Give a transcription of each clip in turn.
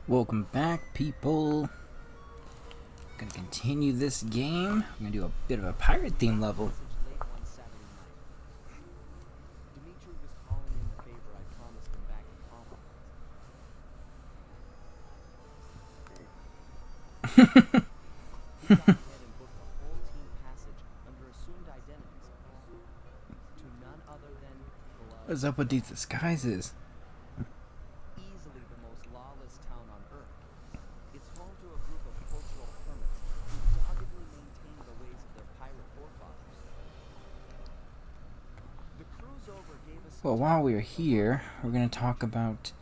Welcome back, people. Gonna continue this game. I'm gonna do a bit of a pirate theme level. What's up with these disguises? Easily the most lawless town on Earth. It's home to a group of cultural hermits who doggedly maintain the ways of their pirate forefathers. The cruise over gave us. Well, while we're here, we're gonna talk about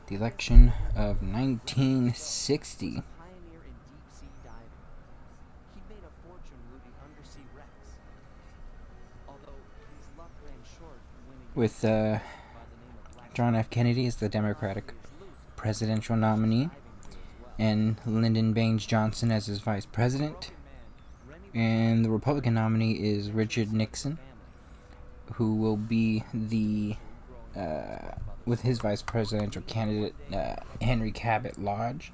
the election of 1960. Pioneer in deep sea diving. He made a fortune rooting undersea wrecks. Although his luck ran short winning With by the name of Black John F. Kennedy as the Democratic presidential nominee, and Lyndon Baines Johnson as his vice president. And the Republican nominee is Richard Nixon, who will be the with his vice presidential candidate Henry Cabot Lodge.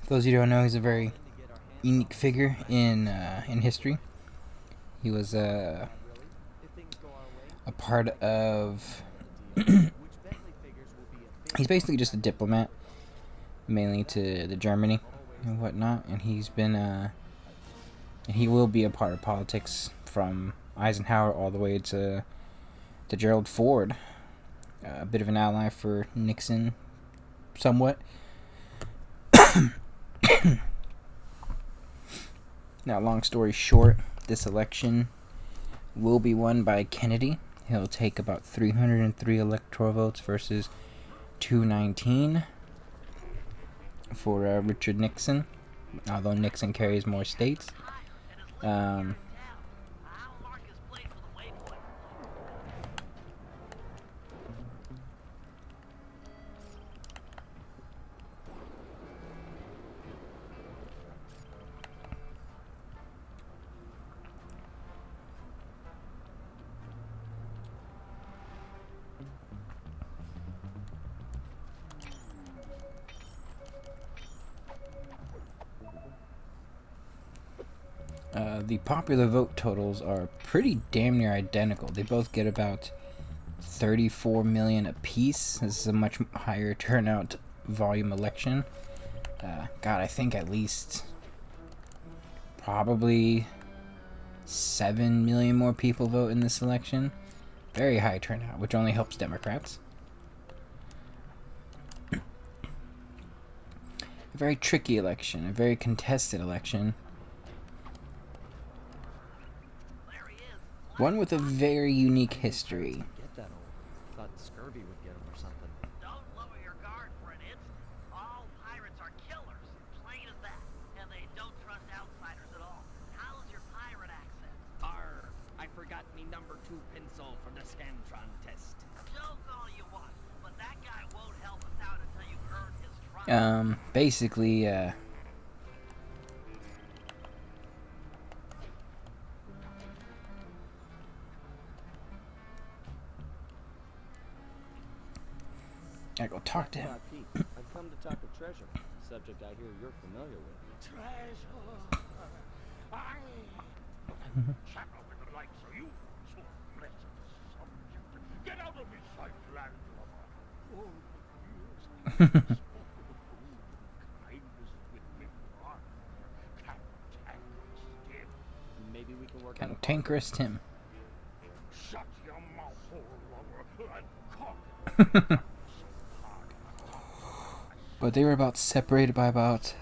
For those of you who don't know, he's a very unique figure in history. He was a part of. He's basically just a diplomat, mainly to the Germany and whatnot, and he's been he will be a part of politics from Eisenhower all the way to Gerald Ford. A bit of an ally for Nixon, somewhat. Now, long story short, this election will be won by Kennedy. He'll take about 303 electoral votes versus 219 for Richard Nixon, although Nixon carries more states. The popular vote totals are pretty damn near identical. They both get about 34 million apiece. This is a much higher turnout volume election. God, I think at least probably 7 million more people vote in this election. Very high turnout, which only helps Democrats. A very tricky election, a very contested election. One with a very unique history. Get that old. Thought scurvy would get him or something. Don't lower your guard for an instant. All pirates are killers, plain as that. And they don't trust outsiders at all. How's your pirate accent? Arr, I forgot me number 2 pencil for the Scantron test. Joke all you want, but that guy won't help us out until you've earned his trust. Basically, I go talk to him. Pete, I've come to talk of treasure, a subject I hear you're familiar with. Treasure. Chapel with the likes of you, so blessed subject. Get out of his sight, landlubber. Oh, yes. Kindness with me, cantankerous Tim. Maybe we can work Cantankerous Tim. Shut your mouth, hole lover, and cock. But they were about separated by about,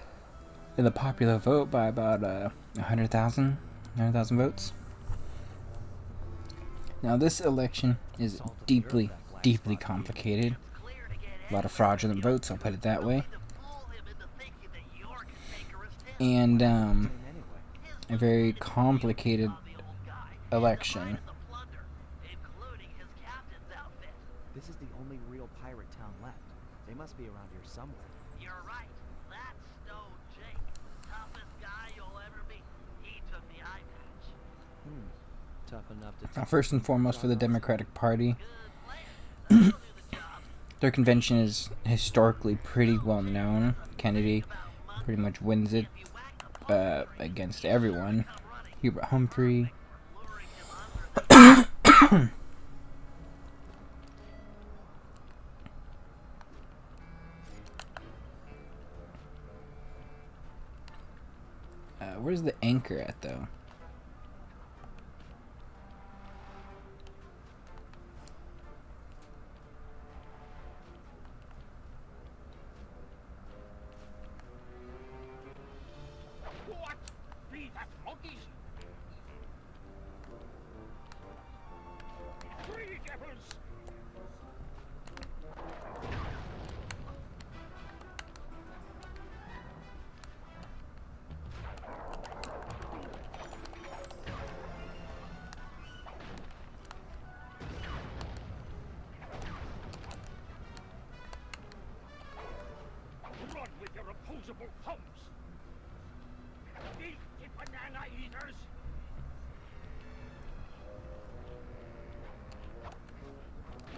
in the popular vote, by about 100,000 votes. Now this election is deeply, deeply complicated. A lot of fraudulent votes, I'll put it that way. And a very complicated election. This is the only real pirate town left. They must be around here somewhere. You're right. That's Stone Jake. Toughest guy you'll ever meet. He took the eye patch. Tough enough to Now, first and foremost for the Democratic Party, Their convention is historically pretty well known. Kennedy pretty much wins it against everyone. Hubert Humphrey. Where's the anchor at, though? What? Be that monkeys? Three devils! Run with your opposable thumbs! Eat the banana eaters!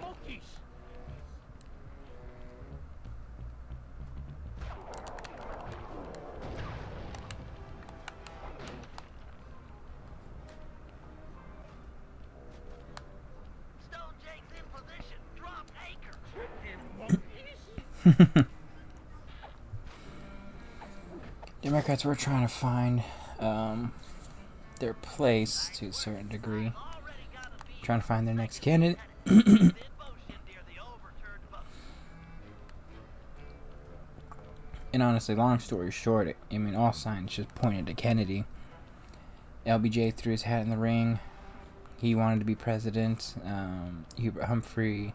Monkeys! Stone Jake's in position. Drop anchor. Freaking monkeys! Democrats were trying to find their place to a certain degree. Already got a beat. Trying to find their next candidate. In motion near the overturned vote. And honestly, long story short, I mean, all signs just pointed to Kennedy. LBJ threw his hat in the ring. He wanted to be president. Hubert Humphrey.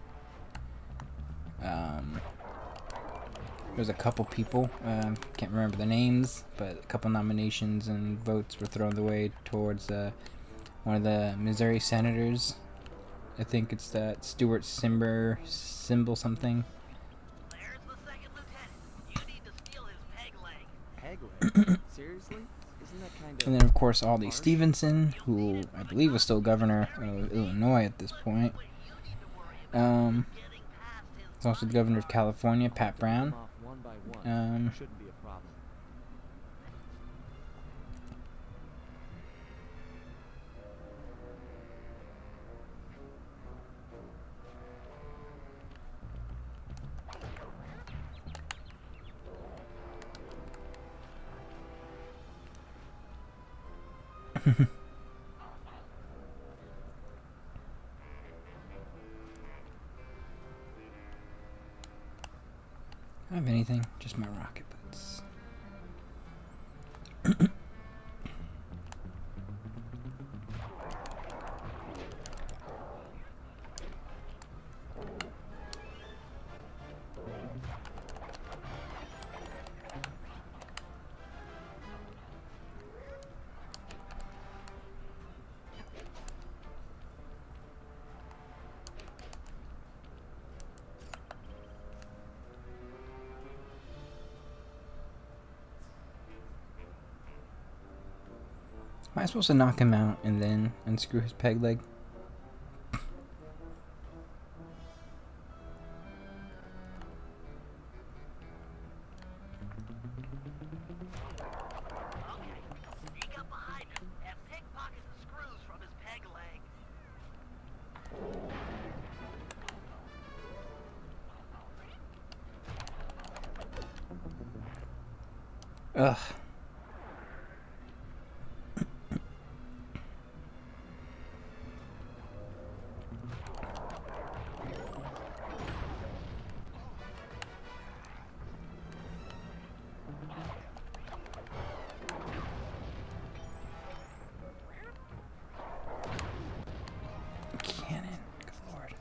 There's a couple people, can't remember the names, but a couple nominations and votes were thrown the way towards one of the Missouri senators. I think it's that Stuart Symbol something. There's the second lieutenant. You need to steal his peg leg. Peg leg? Seriously? Isn't that kind of... And then, of course, Aldi Stevenson, who I believe was still governor of Illinois at this point. Getting past his He's also the governor of California, Pat Brown. off one by one. Shouldn't be a problem. I don't have anything, just my rocket boots. Am I supposed to knock him out and then unscrew his peg leg? Okay. Sneak up behind him and pickpocket the screws from his peg leg. Ugh. Cannon. Good lord.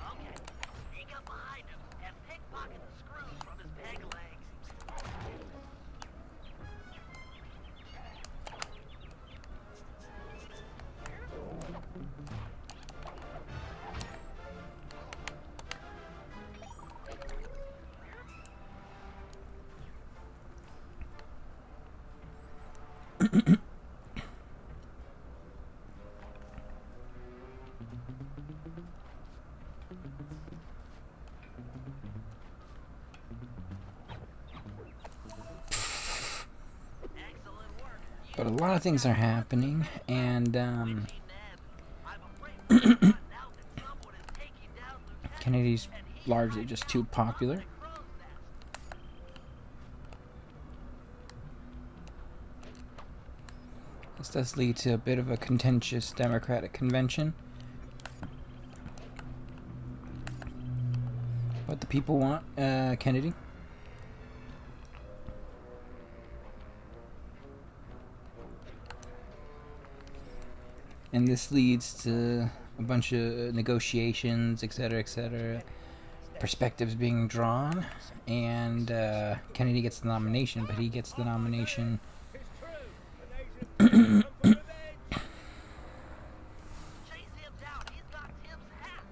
Okay. Sneak up behind him and pickpocket the screws from his peg leg. Excellent work. But a lot of things are happening, and Hey, Ned. I'm afraid we just found out that someone is taking down Lieutenant, Kennedy's and he's largely hiding just out too up in popular. the crow's nest. This does lead to a bit of a contentious Democratic convention. What the people want, Kennedy. And this leads to a bunch of negotiations, etc., etc., perspectives being drawn, and Kennedy gets the nomination, but he gets the nomination. It's true. The nation's come for revenge. Chase him down. He's got Tim's hat.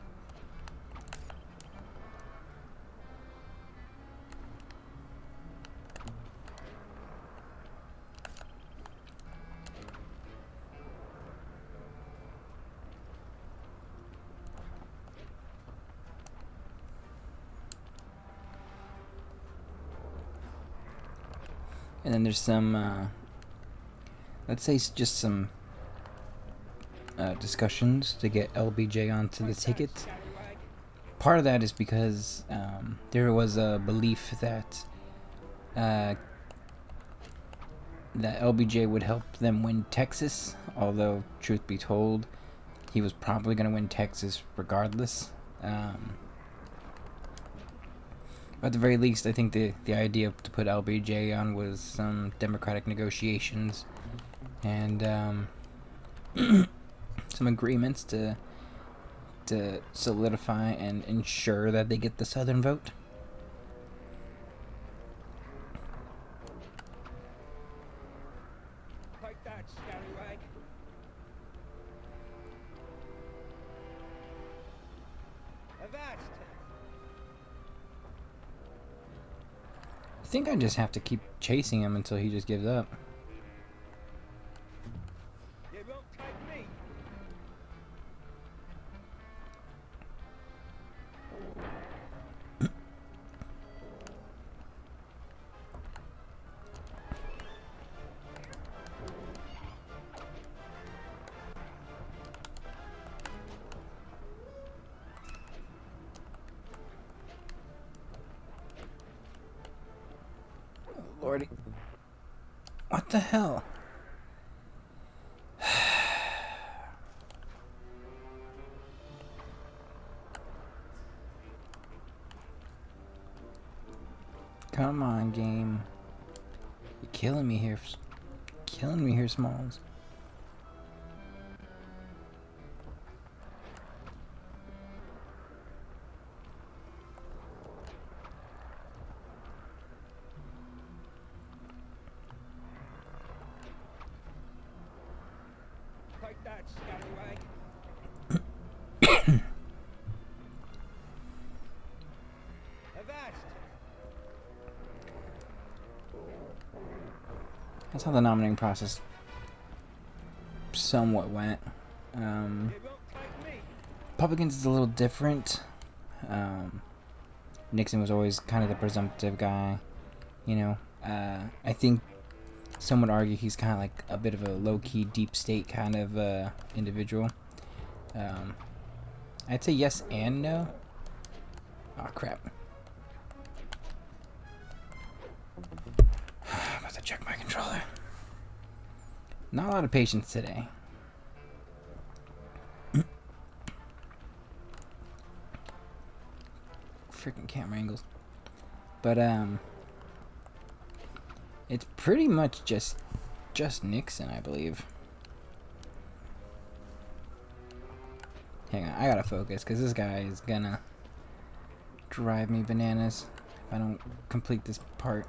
And then there's some, let's say just some discussions to get LBJ onto the ticket. Part of that is because there was a belief that that LBJ would help them win Texas, although, truth be told, he was probably going to win Texas regardless. But at the very least, I think the idea to put LBJ on was some Democratic negotiations and some agreements to solidify and ensure that they get the Southern vote. Take that, scallywag. Avast. I think I just have to keep chasing him until he just gives up. You won't take me. Lordy. What the hell? Come on, game. You're killing me here. Killing me here, Smalls. Take that, scallywag. Avast. That's how the nominating process somewhat went. You won't take me. Republicans is a little different. Nixon was always kind of the presumptive guy, you know. I think some would argue he's kind of like a bit of a low-key, deep state kind of individual. I'd say yes and no. Oh crap! I'm about to check my controller. Not a lot of patience today. Freaking camera angles. But it's pretty much just Nixon, I believe. Hang on, I gotta focus because this guy is gonna drive me bananas if I don't complete this part.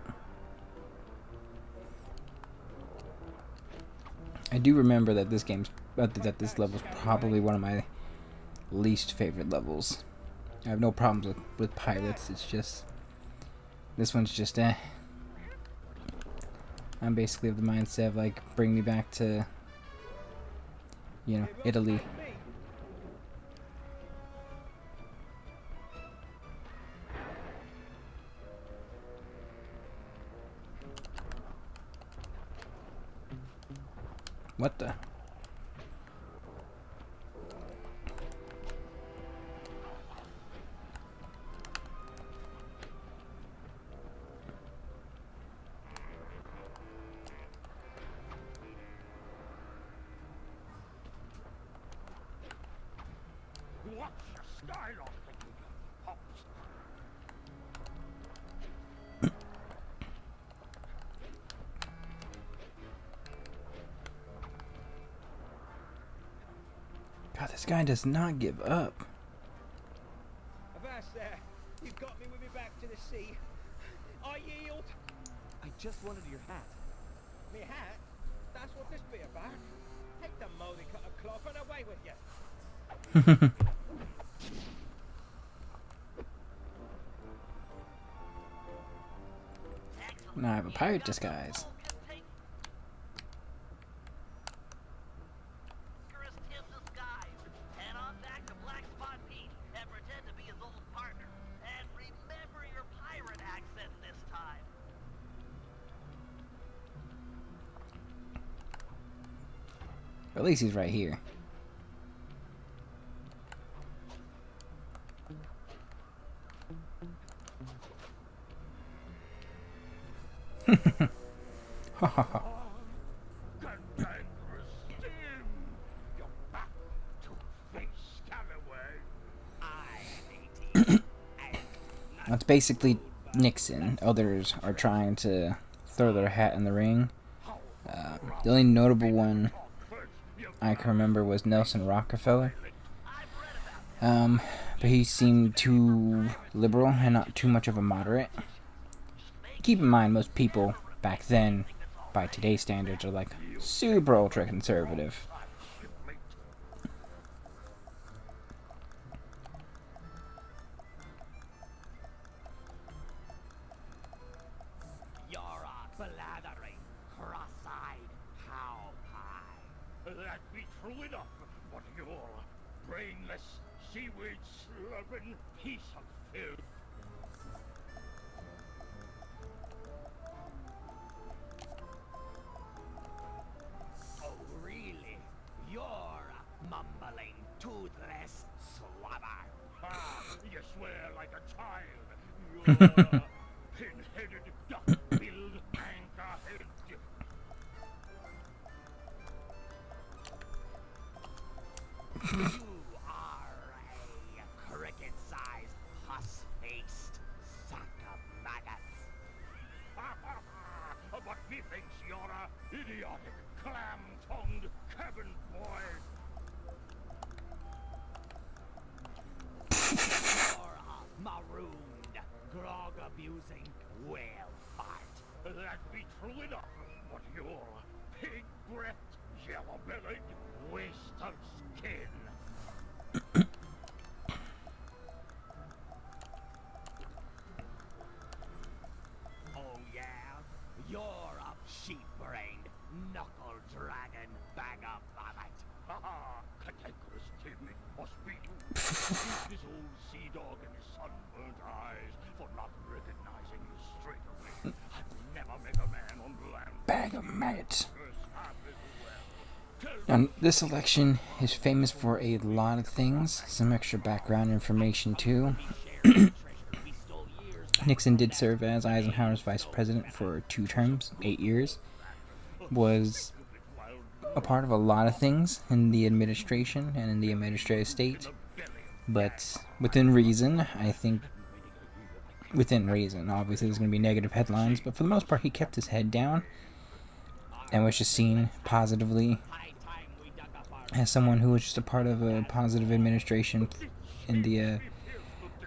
I do remember that this level's probably one of my least favorite levels. I have no problems with pirates. It's just this one's just I'm basically of the mindset of like bring me back to, you know, Italy. What the? What's your style on thinking, Hobbs? God, this guy does not give up. Avast there. You've got me with me back to the sea. I yield. I just wanted your hat. Me hat? That's what this be about. Take the moly cut of cloth and away with you. Now I have a pirate disguise. Thieves' disguise. Head on back to Black Spot Pete and pretend to be his old partner. And remember your pirate accent this time. At least he's right here. Ha ha ha. Cantankerous Tim! You're back to face Calloway. That's basically Nixon. Others are trying to throw their hat in the ring. The only notable one I can remember was Nelson Rockefeller. But he seemed too liberal and not too much of a moderate. Keep in mind, most people back then, by today's standards, are like super ultra conservative. You're a blathering, cross-eyed cowpie. That be true enough, but you're a brainless, seaweed-slurping piece of filth. Oh, really? You're a mumbling, toothless slobber. Ah, you swear like a child. You're a pin-headed, duck-billed, anchor-head. You are a cricket-sized, pus-faced sack of maggots. But methinks you're a idiotic, clam-tongued cabin boy. You're a marooned, grog-abusing whale fart. That be true enough, but you're a pig-breathed, yellow-bellied waste of skin. Oh yeah? You're a sheep-brained, knuckle-dragging bag of vomit. Ha ha! Cantankerous Tim, it must be you. Accuse this old sea dog and his sunburnt eyes for not recognizing you straight away. I'd never make a man on land. Bag of maggots. Curse half as well. Tell Now, this election is famous for a lot of things. Some extra background information too. Nixon did serve as Eisenhower's vice president for 2 terms, 8 years. Was a part of a lot of things in the administration and in the administrative state. But within reason, I think, within reason, obviously there's going to be negative headlines, but for the most part he kept his head down and was just seen positively as someone who was just a part of a positive administration in the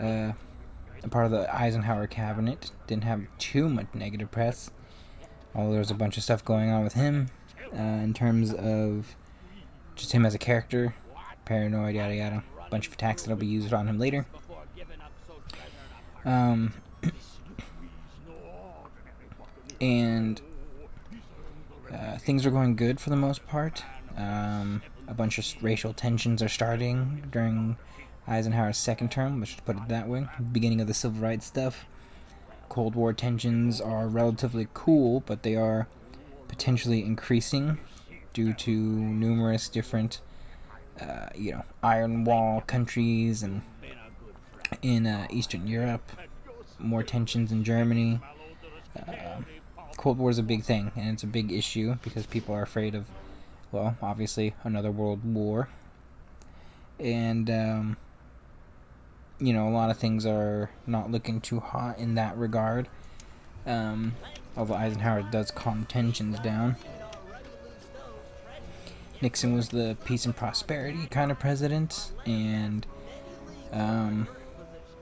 a part of the Eisenhower cabinet. Didn't have too much negative press, although there was a bunch of stuff going on with him in terms of just him as a character, paranoid, yada yada, bunch of attacks that'll be used on him later. And things are going good for the most part. A bunch of racial tensions are starting during Eisenhower's second term, let's just put it that way. Beginning of the civil rights stuff. Cold War tensions are relatively cool, but they are potentially increasing due to numerous different, Iron Wall countries and in Eastern Europe, more tensions in Germany. Cold War is a big thing, and it's a big issue because people are afraid of, well, obviously another world war. And, a lot of things are not looking too hot in that regard. Although Eisenhower does calm tensions down. Nixon was the peace and prosperity kind of president, and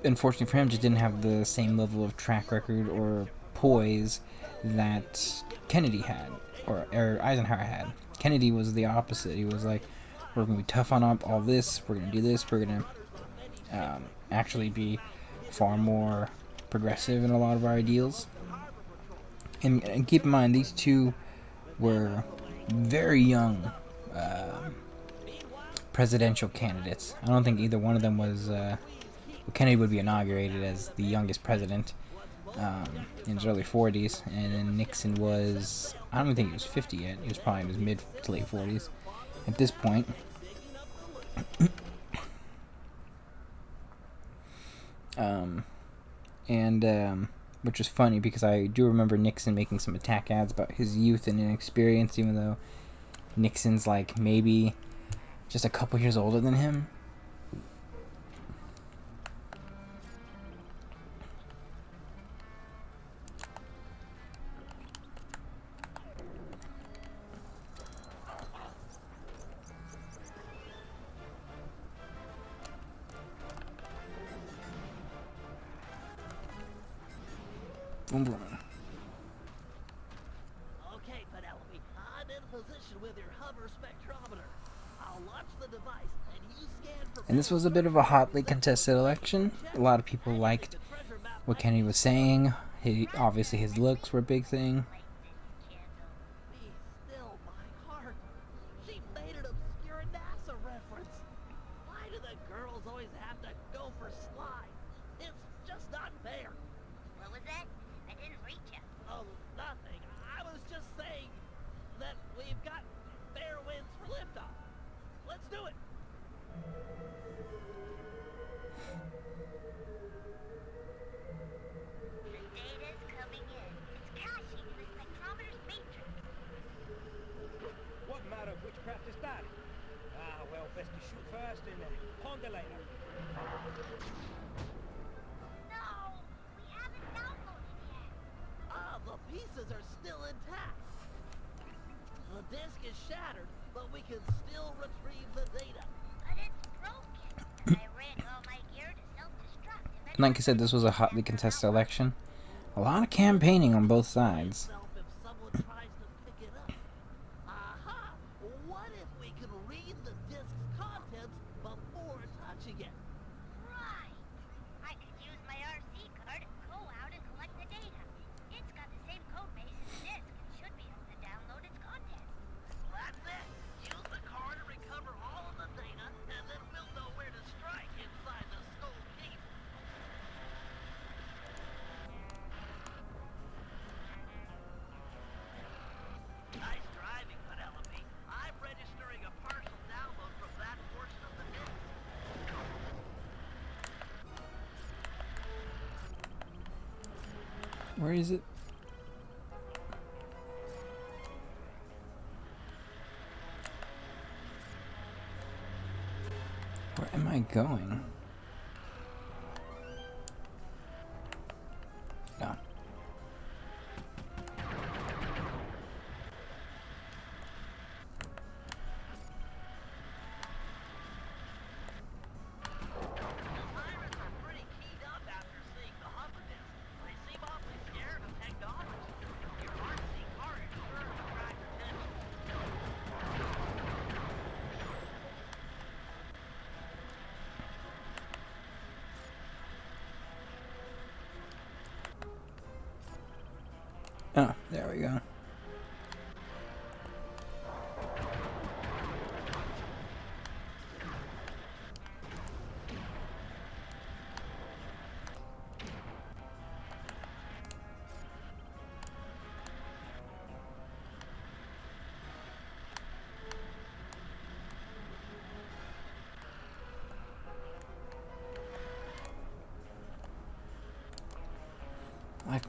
unfortunately for him, just didn't have the same level of track record or poise that Kennedy had, or Eisenhower had. Kennedy was the opposite. He was like, we're going to be tough on all this, we're going to do this, we're going to actually be far more progressive in a lot of our ideals. And keep in mind, these two were very young presidential candidates. I don't think either one of them was... Kennedy would be inaugurated as the youngest president in his early 40s, and then Nixon was... I don't even think he was 50 yet. He was probably in his mid to late 40s at this point. Which is funny because I do remember Nixon making some attack ads about his youth and inexperience, even though Nixon's like maybe just a couple years older than him. Boom, boom. Okay, Penelope, I'm in position with your hover spectrometer. I'll launch the device, and you scan for... And this was a bit of a hotly contested election. A lot of people liked what Kennedy was saying. Obviously his looks were a big thing. Be still, my heart. She made an obscure NASA reference. Why do the girls always have to go for slime? It's just not fair. What was that? I didn't reach you. Oh, nothing. I was just saying that we've got fair winds for liftoff. Let's do it. The data's coming in. It's caching in the spectrometer's matrix. What matter which craft is that? Ah, well, best to shoot first and ponder later. No! We haven't downloaded yet. Ah, the pieces are still intact. The disk is shattered, but we can still retrieve the data. But it's broken. I ran all my gear to self-destruct. Like I said, this was a hotly contested election. A lot of campaigning on both sides. Itself if someone tries to pick it up. Aha! What if we can read the disk's contents before touching it? Right. I could use my RC card and go out and collect the data. It's got the same code base as the disk and should be able to download its contents. That's it. Use the car to recover all of the data, and then we'll know where to strike inside the Skull Keep. Nice driving, Penelope. I'm registering a partial download from that portion of the disk. Where is it? Where am I going? No. The pirates are pretty keyed up after seeing the hover disk. They seem awfully scared of technology. Your RC car is sure to attract attention.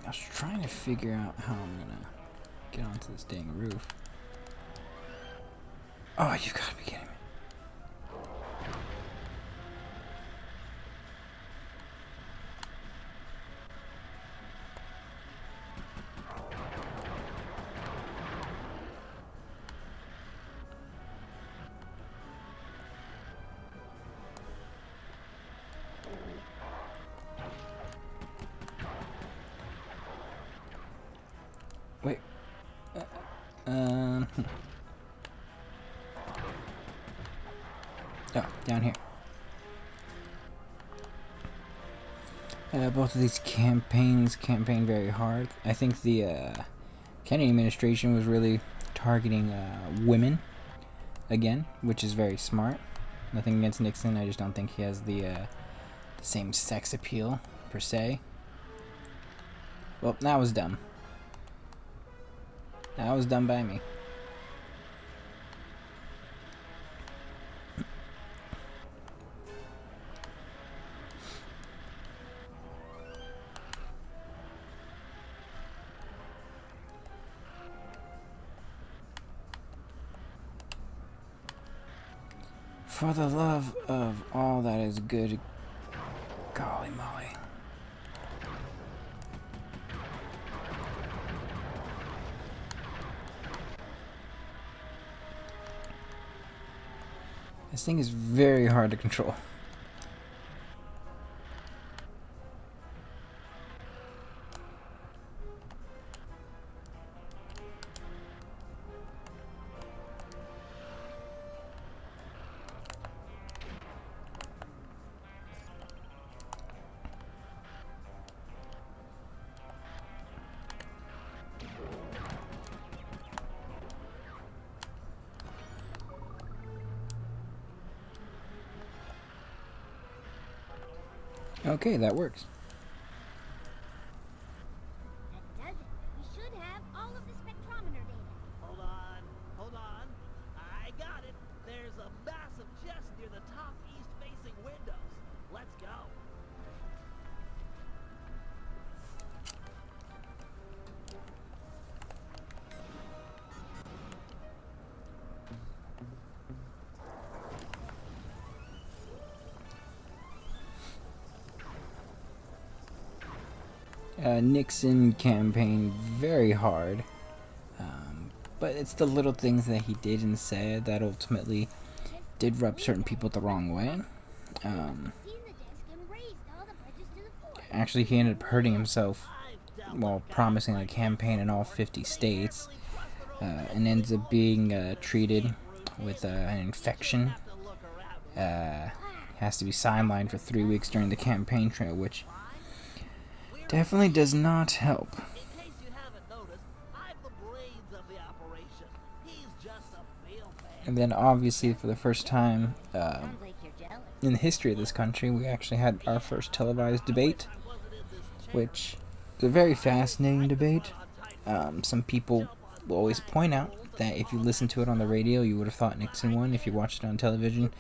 I was trying to figure out how I'm gonna get onto this dang roof. Oh, you gotta be kidding me. Wait. Oh, down here. Both of these campaigns campaigned very hard. I think the Kennedy administration was really targeting women again, which is very smart. Nothing against Nixon. I just don't think he has the same sex appeal per se. Well, that was dumb. That was done by me. For the love of all that is good, golly molly. This thing is very hard to control. Okay, that works. That does it. We should have all of the spectrometer data. Hold on. I got it. There's a massive chest near the top east-facing windows. Let's go. Nixon campaigned very hard, but it's the little things that he did and said that ultimately did rub certain people the wrong way. Seen the desk and raised all the pledges to the floor. Actually, he ended up hurting himself while promising a campaign in all 50 states, and ends up being treated with an infection. Has to be sidelined for 3 weeks during the campaign trail, which definitely does not help. In case you haven't noticed, I'm the brains of the operation. He's just a field man. And then obviously for the first time Sounds like you're jealous. in the history of this country, we actually had our first televised debate, which is a very fascinating debate. Some people will always point out that if you listen to it on the radio, you would have thought Nixon won. If you watched it on television,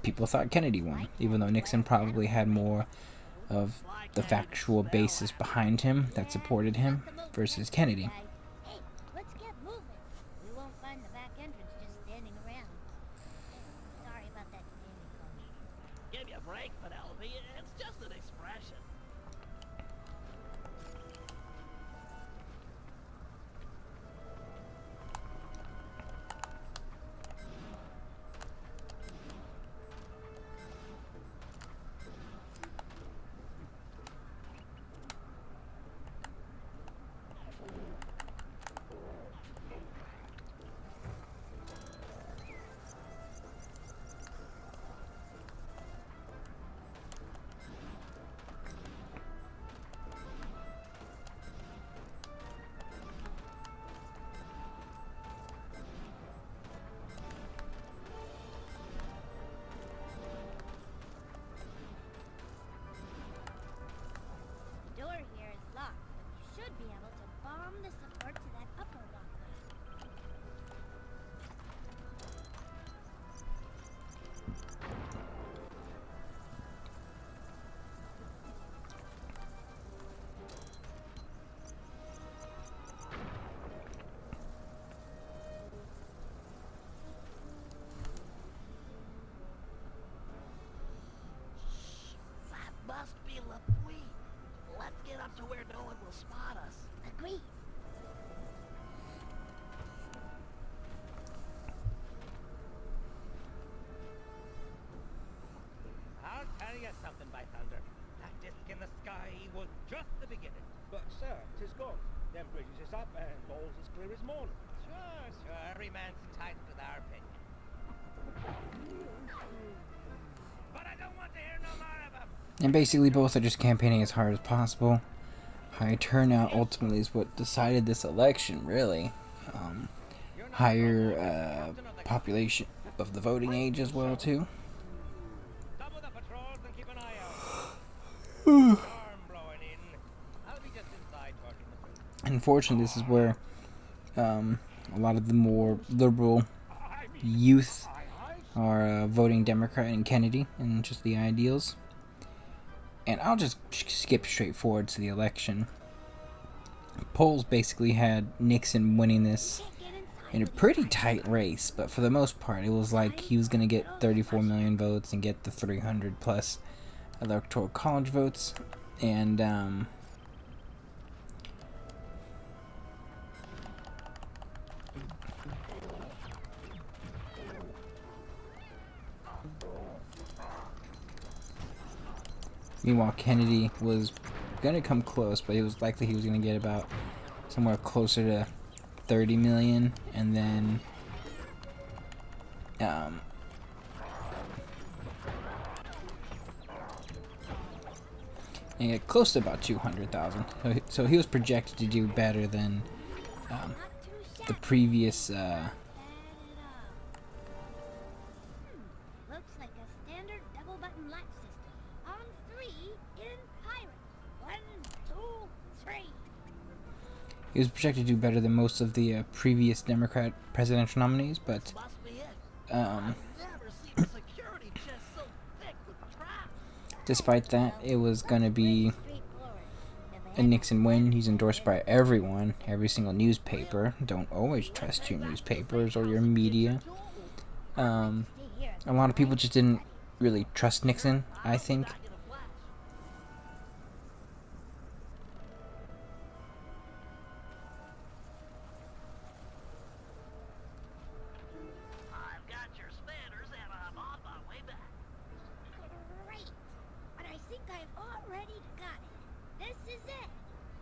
people thought Kennedy won, even though Nixon probably had more of the factual basis behind him that supported him versus Kennedy. Hey, let's get moving. We won't find the back entrance just standing around. Sorry about that standing phone. Give me a break, Penelope. It's just an expression. something by thunder. That disc in the sky was just the beginning. But, sir, 'tis gone. Them bridges is up and all's as clear as morning. Sure, sure. Every man's entitled to their opinion. But I don't want to hear no more of them. And basically both are just campaigning as hard as possible. High turnout ultimately is what decided this election, really. Higher population of the voting age as well, too. Double the patrols and keep an eye out. Storm blowing in. I'll be just inside talking the food. Unfortunately, this is where a lot of the more liberal youth are voting Democrat and Kennedy and just the ideals. And I'll just skip straight forward to the election. Polls basically had Nixon winning this in a pretty tight race, but for the most part, it was like he was going to get 34 million votes and get the 300 plus electoral college votes. And meanwhile, Kennedy was going to come close, but it was likely he was going to get about somewhere closer to 30 million, and then and get close to about 200,000. So he was projected to do better than the previous. Looks like a standard double button latch system. On 3 in pirate. 1, 2, 3. He was projected to do better than most of the previous Democrat presidential nominees, but Must be it. I've never seen a security chest so thick with traps. despite that, it was going to be a Nixon win. He's endorsed by everyone, every single newspaper. Don't always trust your newspapers or your media. A lot of people just didn't really trust Nixon, I think. Back in a flash. I've got your spanners and I'm on my way back. Great. But I think I've already got it. This is it.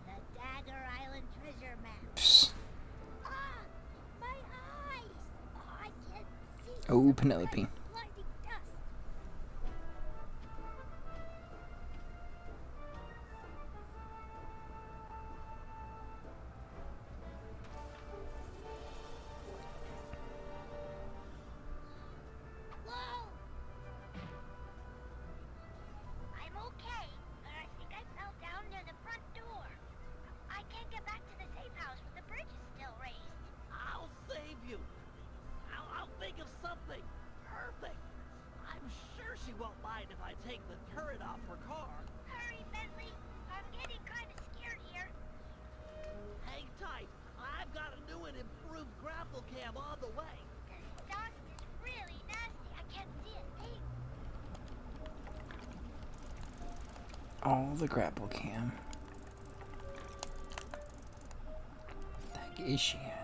The Dagger Island treasure map. Psst. Ah! My eyes! Oh, I can't see. Oh, Penelope. Blinding dust. Whoa! I'm okay, but I think I fell down near the front door. I can't get back to the safe house with the bridge is still raised. I'll save you. I'll think of something perfect. I'm sure she won't mind if I take the turret off her car. Hurry, Bentley. I'm getting kind of scared here. Hang tight. I've got a new and improved grapple cam on the way. This dust is really nasty. I can't see a thing. All the grapple cam. The heck is she at?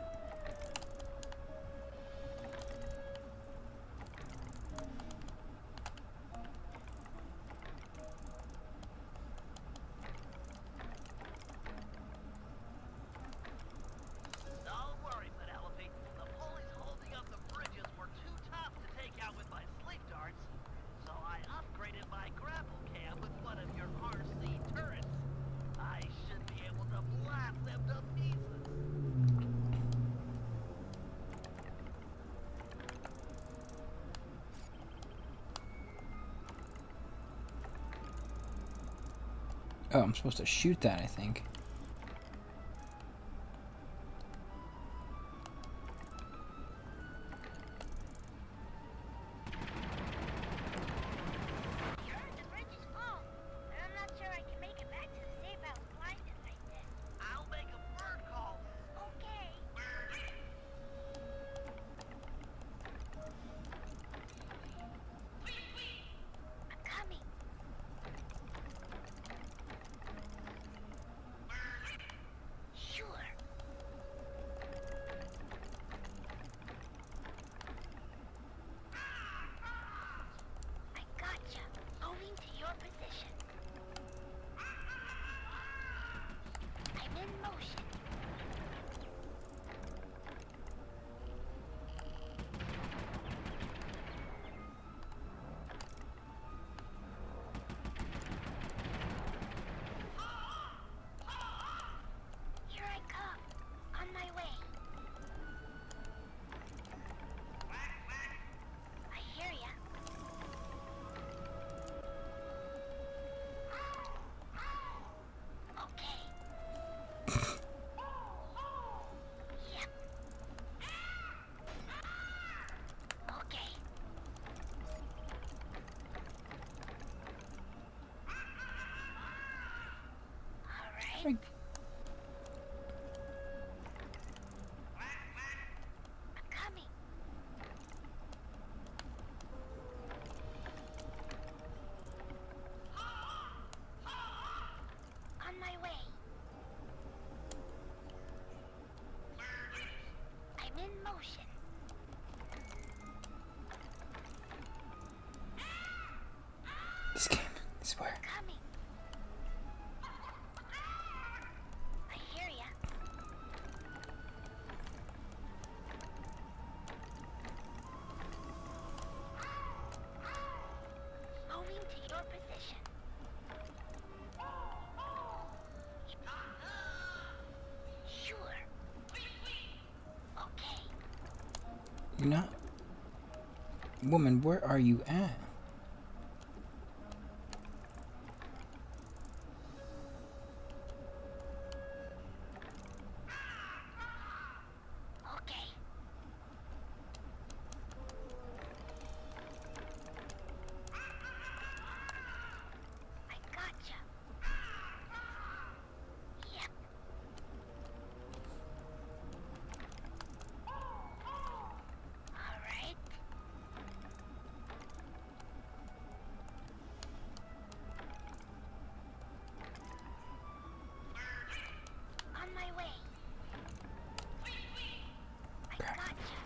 Don't worry, Penelope. The pulleys holding up the bridges were too tough to take out with my sleep darts. So I upgraded my grapple cam with one of your RC turrets. I should be able to blast them to pieces. Oh, I'm supposed to shoot that, I think. Sure, the bridge is full, but I'm not sure I can make it back to the safe house blinded like this. I'll make a bird call. Okay. I'm coming. I... I'm coming. On my way. I'm in motion. This game, I swear. Coming. I hear ya. Moving to your position. Sure. Okay. You're not... Woman, where are you at? Okay. I gotcha. Yep. All right. On my way. I Crap. gotcha.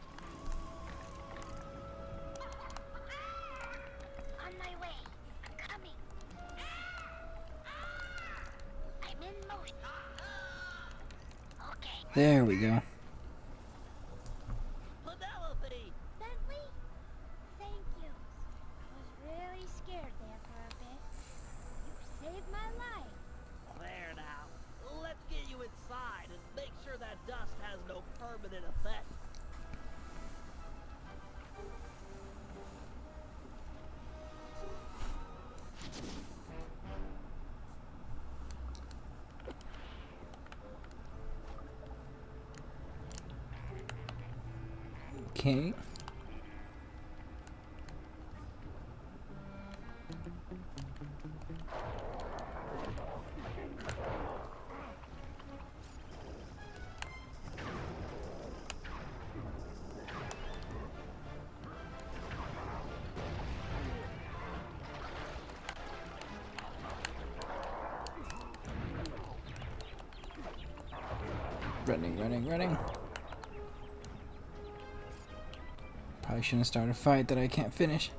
On my way. I'm coming. I'm in motion. Okay. There we go. Penelope! Bentley, thank you. I was really scared there for a bit. You saved my life. There now. Let's get you inside and make sure that dust has no permanent effect. Okay. Running. Probably shouldn't start a fight that I can't finish.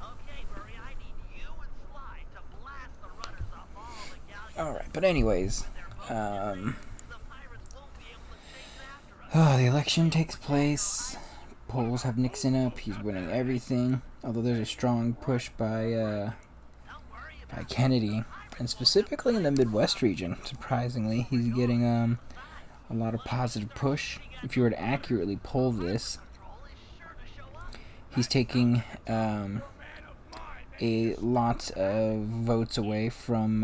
Okay, Murray, I need you and Sly to blast the runners off all the galleons. Alright, but anyways, The pirates won't be able to chase after us. the election takes place. Polls have Nixon up. He's winning everything. Although there's a strong push by Don't worry about Kennedy, and specifically in the Midwest region. Surprisingly, he's getting a lot of positive push. If you were to accurately poll this, patrol is sure to show up. he's taking a lot of votes away from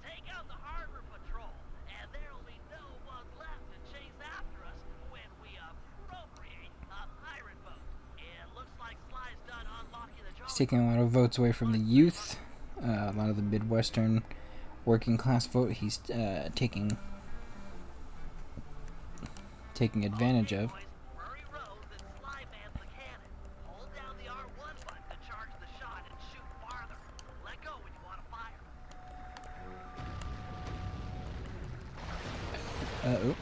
Take out the harbor patrol, and there'll be no one left to chase after us when we appropriate a pirate boat. It looks like Sly's done unlocking the he's jaws. taking a lot of votes away from the youth, a lot of the Midwestern working class vote. He's taking advantage of. Boys, Murray rows and Sly mans the cannon. Hold down the R1 button to charge the shot and shoot farther. Let go when you want to fire. Oh.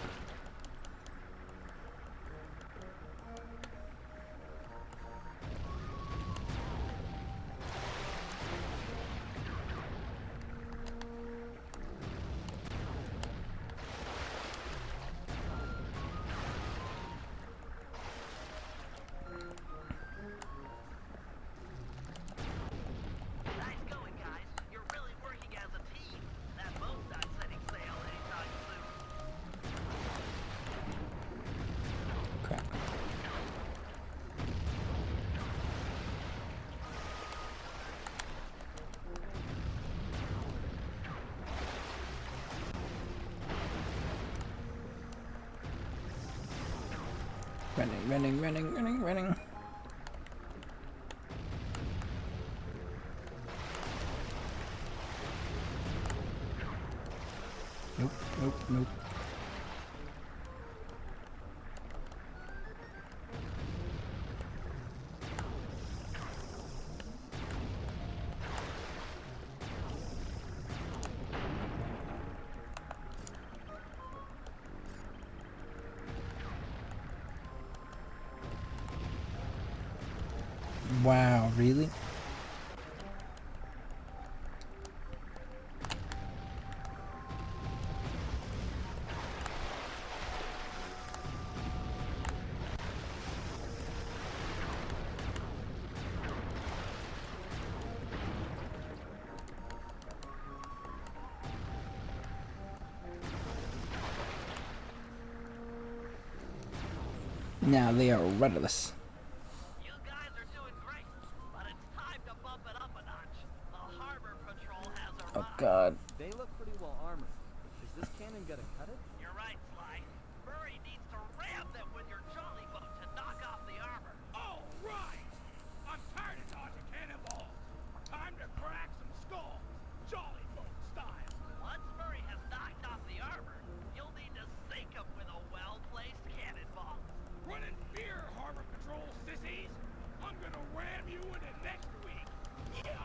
Nice going, guys. You're really working as a team. That boat's not setting sail anytime soon. Crap. Running. Nope. Wow, really? Now they are rudderless. You guys are doing great, but it's time to bump it up a notch. The harbor patrol has Oh arrived. god. They look pretty well armored. Is this cannon gonna cut it? You're right, Sly. Murray needs to ram them with your jolly boat to knock off the armor. All right! I'm tired of dodging cannonballs. Time to crack some skulls, jolly boat style. Once Murray has knocked off the armor, you'll need to sink him with a well-placed cannonball. Running beer, Harbor Patrol sissies. I'm gonna ram you into next week. Yeah!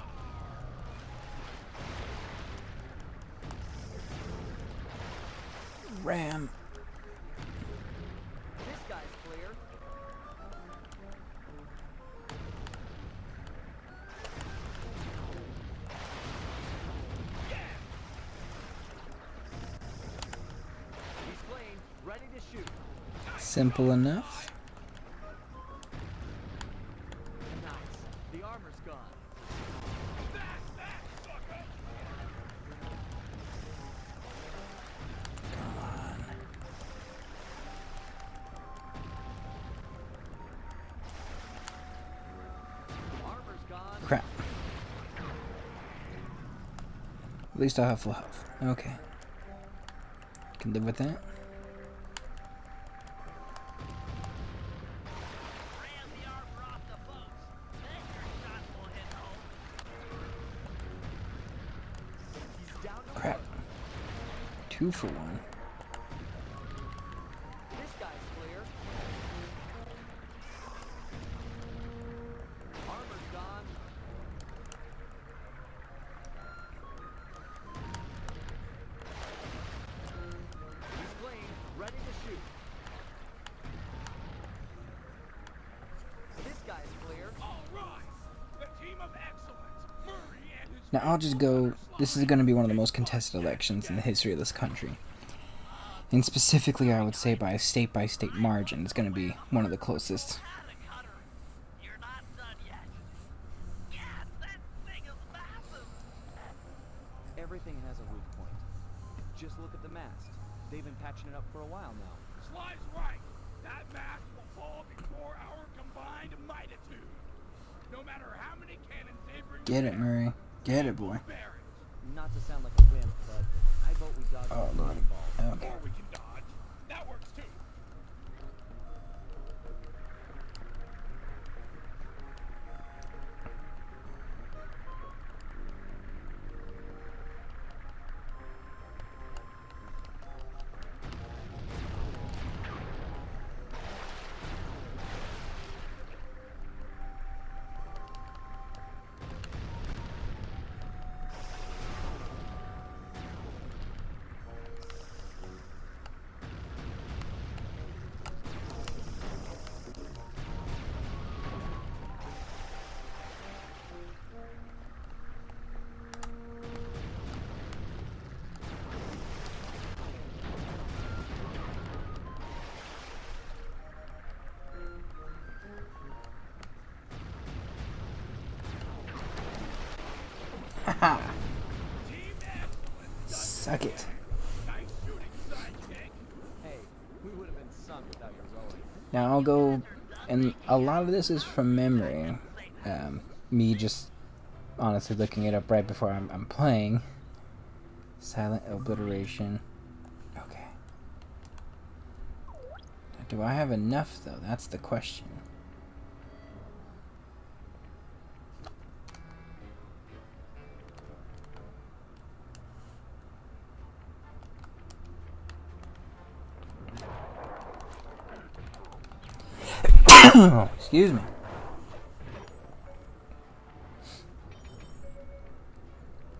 Ram. This guy's clear. He's clean, ready to shoot. Simple enough. Nice. The armor's gone. That's that, sucker! Come on. Armor's gone. Crap. At least I'll have full health. Okay. Can live with that. Ram the armor off the boats. Then your shots will hit home. He's down to Crap. one. 2 for 1. This guy's clear. Armor's gone. He's clean, ready to shoot. This guy's clear. All right! The team of excellence, Murray and his... Now I'll just go. This is going to be one of the most contested elections in the history of this country. And specifically, I would say by state margin, it's going to be one of the closest. Atta cutter. You're not done yet. Yes, that thing is massive. Everything has a weak point. Just look at the mast. They've been patching it up for a while now. Sly's right. That mast will fall before our combined mighitude. No matter how many cannons they bring Get to it, bear, Murray. Get it, boy. bear it. Not to sound like a wimp, but I vote we dodge Oh, the Lord. cannonball. Okay. Or we can dodge. That works too. Haha. Team excellence. Suck it. Nice shooting, sidekick. Hey, we would have been sunk without your rowing. Now I'll go, and a lot of this is from memory. Me just honestly looking it up right before I'm playing. Silent obliteration. Okay. Do I have enough though? That's the question. Excuse me.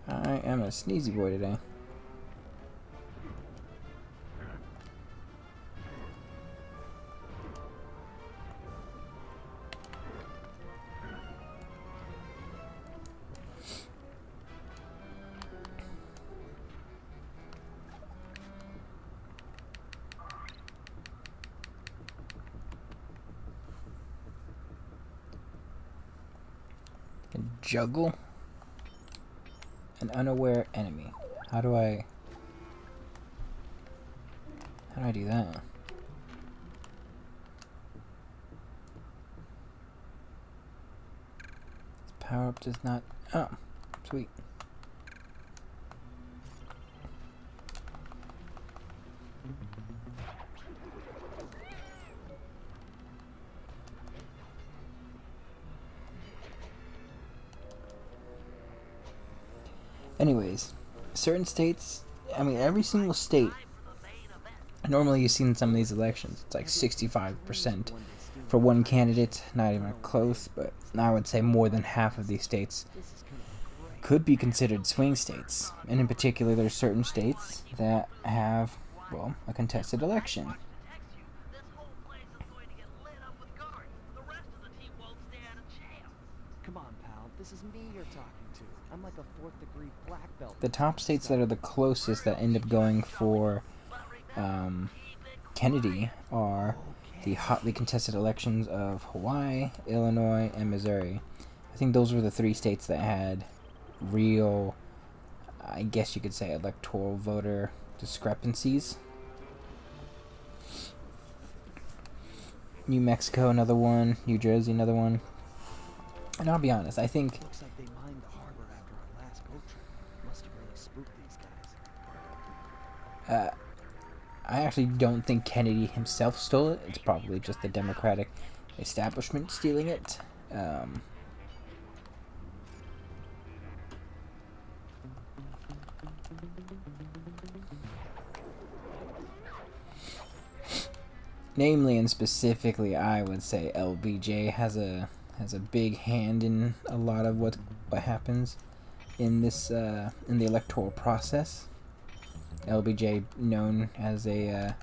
I am a sneezy boy today. Can juggle an unaware enemy. How do I do that? This power up does not. Oh, sweet. Anyways, certain states, I mean, every single state, normally you see in some of these elections, it's like 65% for one candidate, not even close, but I would say more than half of these states could be considered swing states. And in particular, there's certain states that have, well, a contested election. This whole place is going to get lit up with guards. The rest of the team won't stand a chance. Come on, pal. This is me you're talking to. I'm like a 4th degree black belt. The top states that are the closest that end up going for Kennedy are the hotly contested elections of Hawaii, Illinois, and Missouri. I think those were the 3 states that had real, I guess you could say, electoral voter discrepancies. New Mexico, another one. New Jersey, another one. And I'll be honest, I think Looks like they mined the harbor after our last boat trip. Must have really spooked these guys. I actually don't think Kennedy himself stole it. It's probably just the Democratic establishment stealing it. Namely and specifically, I would say LBJ has a big hand in a lot of what happens in this in the electoral process. LBJ, known as the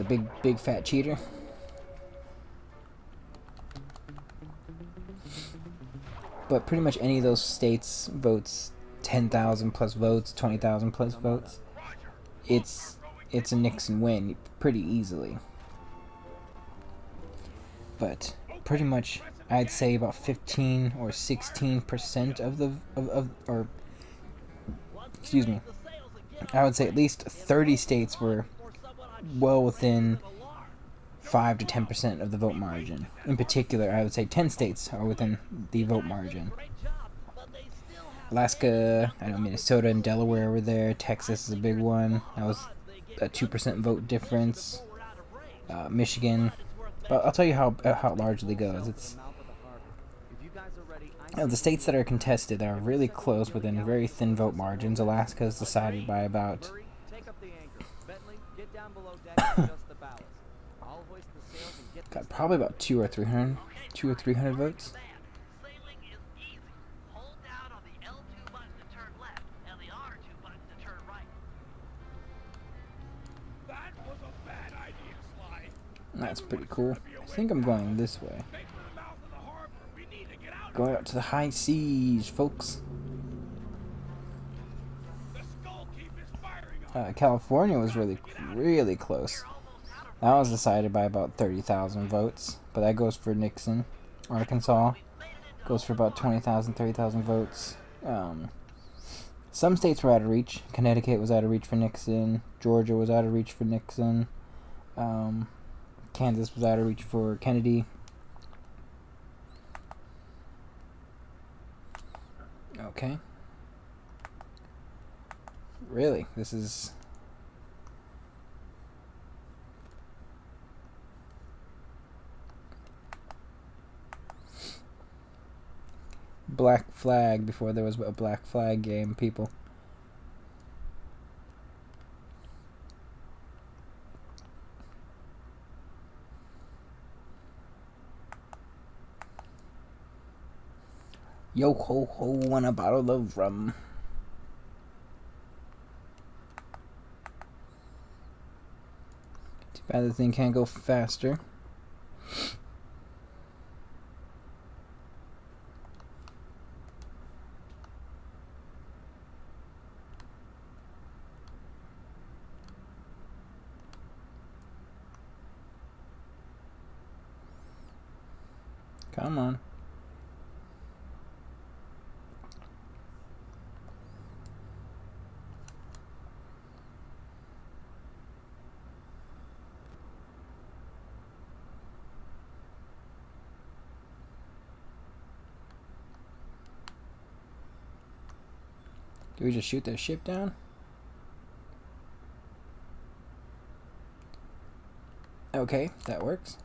big fat cheater. But pretty much any of those states votes 10,000 plus votes, 20,000 plus votes. It's a Nixon win pretty easily. But pretty much, I'd say about 15 or 16% of the or excuse me, I would say at least 30 states were well within 5 to 10% of the vote margin. In particular, I would say 10 states are within the vote margin. Alaska, I know Minnesota and Delaware were there. Texas is a big one. That was a 2% vote difference. Michigan, but I'll tell you how it largely goes. It's the states that are contested are really close within very thin vote margins. Alaska is decided by about probably about 200 or 300 votes. Sailing is easy. Hold down on the L2 button to turn left and the R2 button to turn right. That was a bad idea, Sly. That's pretty cool. I think I'm going this way. Stay to the mouth of the harbor. We need to get out of Going out to the high seas, folks. The Skull Keep is firing on. California was really close. That was decided by about 30,000 votes, but that goes for Nixon. Arkansas goes for about 20,000, 30,000 votes. Some states were out of reach. Connecticut was out of reach for Nixon. Georgia was out of reach for Nixon. Kansas was out of reach for Kennedy. Okay. Really? This is... Black Flag before there was a Black Flag game, people. Yo ho ho and a bottle of rum. Too bad the thing can't go faster. Come on. Do we just shoot that ship down? Okay, that works.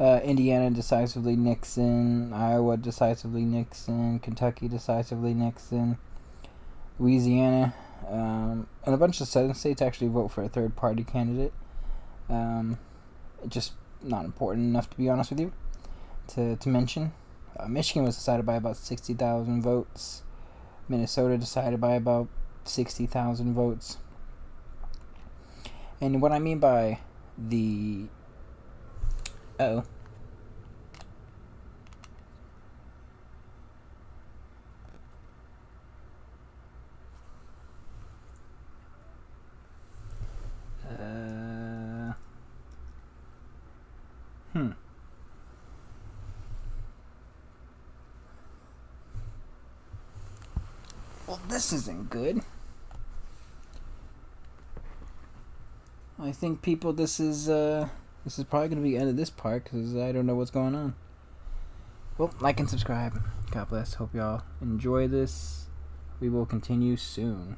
Indiana decisively Nixon, Iowa decisively Nixon, Kentucky decisively Nixon, Louisiana, and a bunch of southern states actually vote for a third party candidate. Just not important enough, to be honest with you, to mention. Michigan was decided by about 60,000 votes. Minnesota decided by about 60,000 votes. And what I mean by the... Uh-oh. Well, this isn't good. I think, people, this is probably going to be the end of this part, because I don't know what's going on. Well, like and subscribe. God bless. Hope y'all enjoy this. We will continue soon.